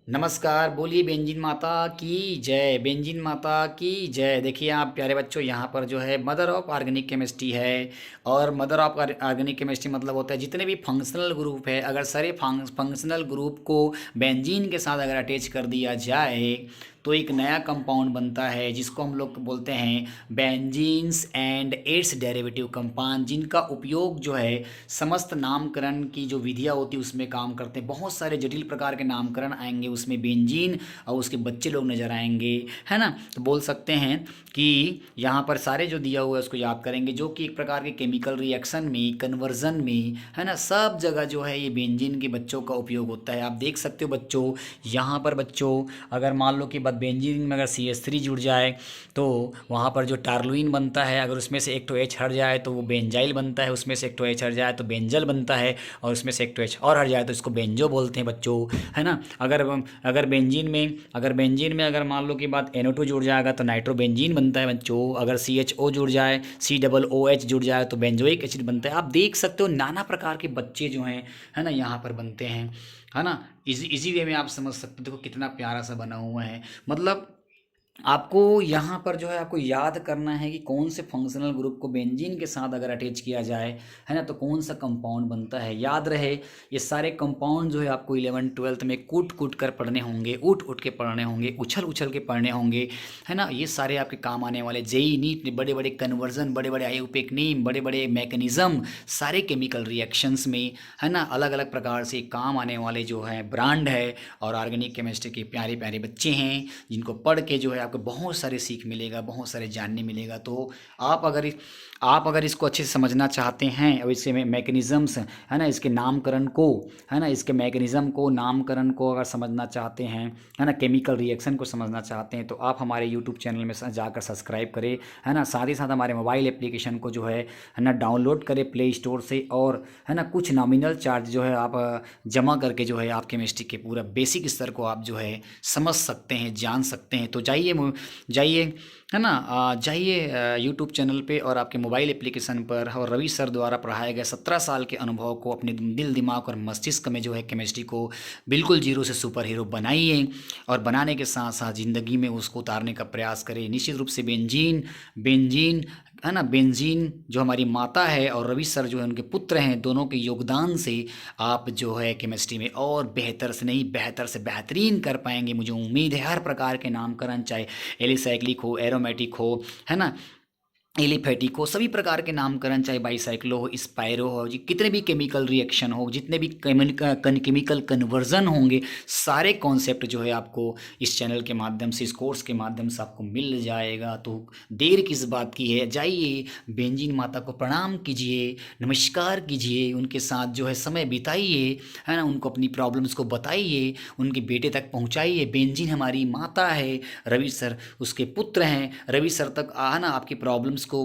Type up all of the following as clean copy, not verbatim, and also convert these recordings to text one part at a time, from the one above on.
नमस्कार, बोलिए बेंजीन माता की जय, बेंजीन माता की जय। देखिए आप प्यारे बच्चों, यहाँ पर जो है मदर ऑफ ऑर्गेनिक केमिस्ट्री है। और मदर ऑफ ऑर्गेनिक केमिस्ट्री मतलब होता है जितने भी फंक्शनल ग्रुप है, अगर सारे फंक्शनल ग्रुप को बेंजीन के साथ अगर अटैच कर दिया जाए तो एक नया कंपाउंड बनता है जिसको हम लोग बोलते हैं benzenes and it's derivative compound, जिनका उपयोग जो है समस्त नामकरण की जो विधियाँ होती है उसमें काम करते हैं। बहुत सारे जटिल प्रकार के नामकरण आएंगे उसमें, बेंजीन और उसके बच्चे लोग नजर आएंगे, है ना। तो बोल सकते हैं कि यहाँ पर सारे जो दिया हुआ है उसको याद करेंगे, जो कि एक प्रकार के केमिकल रिएक्शन में, कन्वर्जन में, है ना, सब जगह जो है ये बेंजीन के बच्चों का उपयोग होता है। आप देख सकते हो बच्चों, यहाँ पर बच्चों अगर मान लो कि बेंजीन में अगर CH3 जुड़ जाए तो वहाँ पर जो टार्लुइन बनता है, अगर उसमें से एक तो H हट जाए तो वो बेंजाइल बनता है, उसमें से एक तो H हट जाए तो बेंजल बनता है, और उसमें से एक तो H और हट जाए तो इसको बेंजो बोलते हैं बच्चों, है ना। अगर बेंजीन में अगर मान लो कि बात NO2 जुड़ जाएगा तो नाइट्रोबेंजीन बनता है बच्चों। अगर CHO जुड़ जाए, COOH जुड़ जाए तो बेंजोइक एसिड बनता है। आप देख सकते हो नाना प्रकार के बच्चे जो हैं, है ना, यहाँ पर बनते हैं, है ना। इजी इजी वे में आप समझ सकते हो, देखो कितना प्यारा सा बना हुआ है। मतलब आपको यहाँ पर जो है आपको याद करना है कि कौन से फंक्शनल ग्रुप को बेंजीन के साथ अगर अटैच किया जाए, है ना, तो कौन सा कंपाउंड बनता है। याद रहे ये सारे कंपाउंड जो है आपको 11th-12th में कूट कूट कर पढ़ने होंगे, उठ उठ के पढ़ने होंगे, उछल उछल के पढ़ने होंगे, है ना। ये सारे आपके काम आने वाले जेई नीट, बड़े बड़े कन्वर्जन, बड़े बड़े आयुपेक नेम, बड़े बड़े मैकेनिज्म, सारे केमिकल रिएक्शंस में, है ना, अलग अलग प्रकार से काम आने वाले जो है ब्रांड है। और ऑर्गेनिक केमिस्ट्री के प्यारे प्यारे बच्चे हैं जिनको पढ़ के जो है आपको बहुत सारे सीख मिलेगा, बहुत सारे जानने मिलेगा। तो आप अगर इसको अच्छे से समझना चाहते हैं और इसके मैकेनिज़म्स, है ना, इसके नामकरण को, है ना, इसके मैकेनिज़्म को, नामकरण को अगर समझना चाहते हैं, है ना, केमिकल रिएक्शन को समझना चाहते हैं, तो आप हमारे यूट्यूब चैनल में जाकर सब्सक्राइब करें, है ना। साथ ही साथ हमारे मोबाइल एप्लीकेशन को जो है ना डाउनलोड करें प्ले स्टोर से, और है ना कुछ नॉमिनल चार्ज जो है आप जमा करके जो है आप केमिस्ट्री के पूरा बेसिक स्तर को आप जो है समझ सकते हैं, जान सकते हैं। तो जाइए, है ना, जाइए यूट्यूब चैनल पे और आपके मोबाइल एप्लीकेशन पर, और रवि सर द्वारा पढ़ाए गए 17 साल के अनुभव को अपने दिल दिमाग और मस्तिष्क में जो है केमिस्ट्री को बिल्कुल जीरो से सुपर हीरो बनाइए, और बनाने के साथ साथ ज़िंदगी में उसको उतारने का प्रयास करें। निश्चित रूप से बेंजीन बेंजीन है ना, बेंजीन जो हमारी माता है और रवि सर जो है उनके पुत्र हैं, दोनों के योगदान से आप जो है केमिस्ट्री में और बेहतर से नहीं बेहतर से बेहतरीन कर पाएंगे। मुझे उम्मीद है हर प्रकार के नामकरण, चाहे एलिसाइक्लिक हो, एरोमेटिक हो, है ना, एलिफेटिक हो, सभी प्रकार के नामकरण, चाहे बाईसाइक्लो हो, स्पायरो हो, जी कितने भी केमिकल रिएक्शन हो, जितने भी केमिकल कन्वर्जन होंगे, सारे कॉन्सेप्ट जो है आपको इस चैनल के माध्यम से, इस कोर्स के माध्यम से आपको मिल जाएगा। तो देर किस बात की है, जाइए बेंजीन माता को प्रणाम कीजिए, नमस्कार कीजिए, उनके साथ जो है समय बिताइए, है ना, उनको अपनी प्रॉब्लम्स को बताइए, उनके बेटे तक पहुंचाइए। बेंजीन हमारी माता है, रवि सर उसके पुत्र हैं। रवि सर तक आना आपकी प्रॉब्लम्स को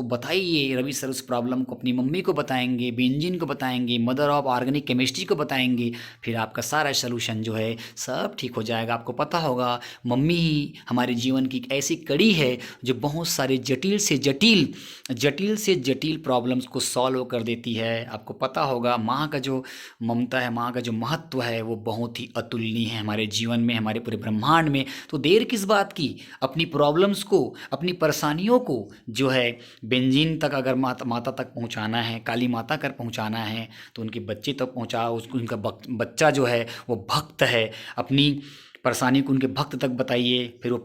बताइए, रवि सर उस प्रॉब्लम को अपनी मम्मी को बताएंगे, बेंजीन को बताएंगे, मदर ऑफ ऑर्गेनिक केमिस्ट्री को बताएंगे, फिर आपका सारा सोल्यूशन जो है सब ठीक हो जाएगा। आपको पता होगा मम्मी ही हमारे जीवन की एक ऐसी कड़ी है जो बहुत सारे जटिल प्रॉब्लम्स को सॉल्व कर देती है। आपको पता होगा माँ का जो ममता है, माँ का जो महत्व है वो बहुत ही अतुलनीय है हमारे जीवन में, हमारे पूरे ब्रह्मांड में। तो देर किस बात की, अपनी प्रॉब्लम्स को, अपनी परेशानियों को जो है बेंजीन तक अगर माता तक पहुंचाना है, काली माता कर पहुंचाना है, तो उनके बच्चे तक पहुंचाओ। उसको उनका बच्चा जो है वो भक्त है, अपनी परेशानी को उनके भक्त तक बताइए, फिर वो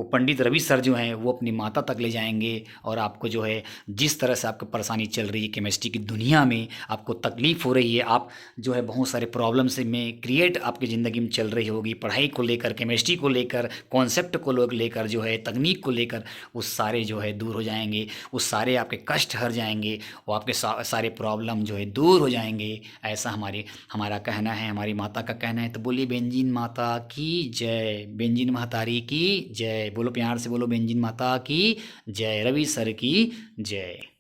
पंडित रवि सर जो हैं वो अपनी माता तक ले जाएंगे, और आपको जो है जिस तरह से आपको परेशानी चल रही है केमिस्ट्री की दुनिया में, आपको तकलीफ़ हो रही है, आप जो है बहुत सारे प्रॉब्लम्स में क्रिएट आपकी ज़िंदगी में चल रही होगी, पढ़ाई को लेकर, केमिस्ट्री को लेकर, कॉन्सेप्ट को लेकर, जो है तकनीक को लेकर, वो सारे जो है दूर हो जाएंगे, वो सारे आपके कष्ट हर जाएंगे, वो आपके सारे प्रॉब्लम जो है दूर हो जाएंगे। ऐसा हमारा कहना है, हमारी माता का कहना है। तो बोलिए बेंजीन माता की जय, बेंजीन महतारी की जय। बोलो प्यार से, बोलो बेंजीन माता की जय, रवि सर की जय।